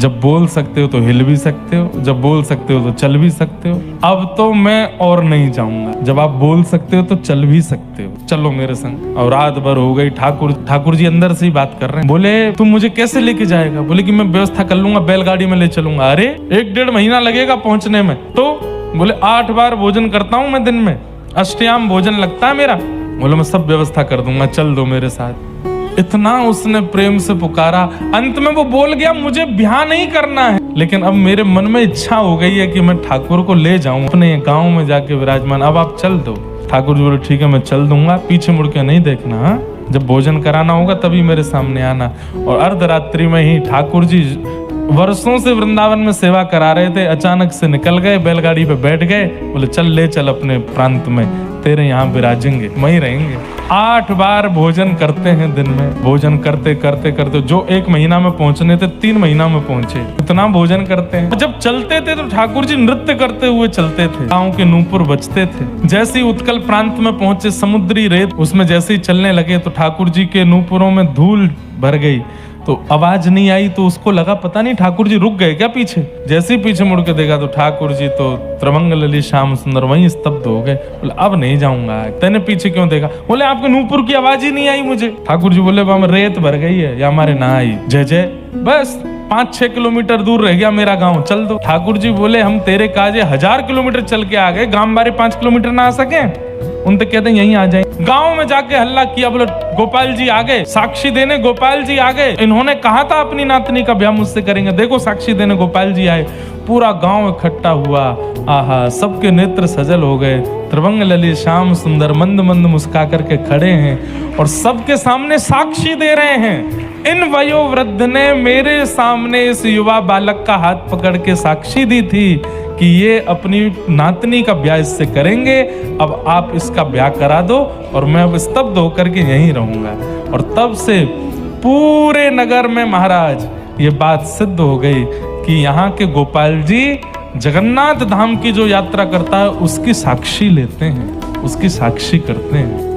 जब बोल सकते हो तो हिल भी सकते हो, जब बोल सकते हो तो चल भी सकते हो। अब तो मैं और नहीं जाऊंगा। जब आप बोल सकते हो तो चल भी सकते हो, चलो मेरे संग। और रात भर हो गई। ठाकुर जी अंदर से ही बात कर रहे हैं। बोले तुम मुझे कैसे लेके जाएगा? बोले कि मैं व्यवस्था कर लूंगा, बैलगाड़ी में ले चलूंगा। अरे 1-1.5 महीना लगेगा पहुंचने में। तो बोले 8 बार भोजन करता हूं मैं दिन में, अष्टयाम भोजन लगता है मेरा। बोले मैं सब व्यवस्था कर दूंगा, चल दो मेरे साथ। इतना उसने प्रेम से पुकारा। अंत में वो बोल गया मुझे ब्याह नहीं करना है, लेकिन अब मेरे मन में इच्छा हो गई है कि मैं ठाकुर को ले जाऊं अपने गांव में जाके विराजमान। अब आप चल दो। ठाकुर जी बोले ठीक है मैं चल दूंगा, पीछे मुड़ के नहीं देखना। हाँ, जब भोजन कराना होगा तभी मेरे सामने आना। और अर्धरात्रि में ही ठाकुर जी वर्षों से वृंदावन में सेवा करा रहे थे, अचानक से निकल गए, बैलगाड़ी पे बैठ गए। बोले चल ले चल अपने प्रांत में, तेरे यहाँ विराजेंगे, वहीं रहेंगे। 8 बार भोजन करते हैं दिन में। भोजन करते करते करते जो 1 महीना में पहुंचने थे 3 महीना में पहुंचे। इतना भोजन करते हैं। जब चलते थे तो ठाकुर जी नृत्य करते हुए चलते थे। गाँव के नूपुर बजते थे। जैसे ही उत्कल प्रांत में पहुंचे, समुद्री रेत उसमें जैसे ही चलने लगे तो ठाकुर जी के नूपुरों में धूल भर गई। तो आवाज नहीं आई, तो उसको लगा पता नहीं ठाकुर जी रुक गए क्या पीछे। जैसे ही पीछे मुड़ के देखा तो ठाकुर जी तो त्रवंग ललित श्याम सुंदर वहीं स्तब्ध हो गए। बोले अब नहीं जाऊंगा। तेने पीछे क्यों देखा? बोले आपके नूपुर की आवाज ही नहीं आई मुझे। ठाकुर जी बोले वहां रेत भर गई है या हमारे ना आई। जय जय, बस 5-6 किलोमीटर दूर रह गया मेरा गांव, चल दो। ठाकुर जी बोले हम तेरे काजे 1000 किलोमीटर चल के आ गए, गांव बारे 5 किलोमीटर ना आ सके? उन तो कहते हैं यहीं आ जाए। गांव में जाके हल्ला किया। बोले गोपाल जी आ गए, साक्षी देने गोपाल जी आ गए। इन्होंने कहा था अपनी नातनी का ब्याह मुझसे करेंगे, देखो साक्षी देने गोपाल जी आए। पूरा गांव इकट्ठा हुआ। आहा, सबके नेत्र सजल हो गए। त्रिभंग ललित श्याम सुंदर मंद मंद मुस्का करके खड़े हैं और सबके सामने साक्षी दे रहे हैं। इन वयोवृद्ध ने मेरे सामने इस युवा बालक का हाथ पकड़ के साक्षी दी थी कि ये अपनी नातनी का ब्याह इससे करेंगे। अब आप इसका ब्याह करा दो और मैं अब स्तब्ध होकर के यहीं रहूंगा। और तब से पूरे नगर में महाराज ये बात सिद्ध हो गई कि यहाँ के गोपाल जी जगन्नाथ धाम की जो यात्रा करता है उसकी साक्षी लेते हैं, उसकी साक्षी करते हैं।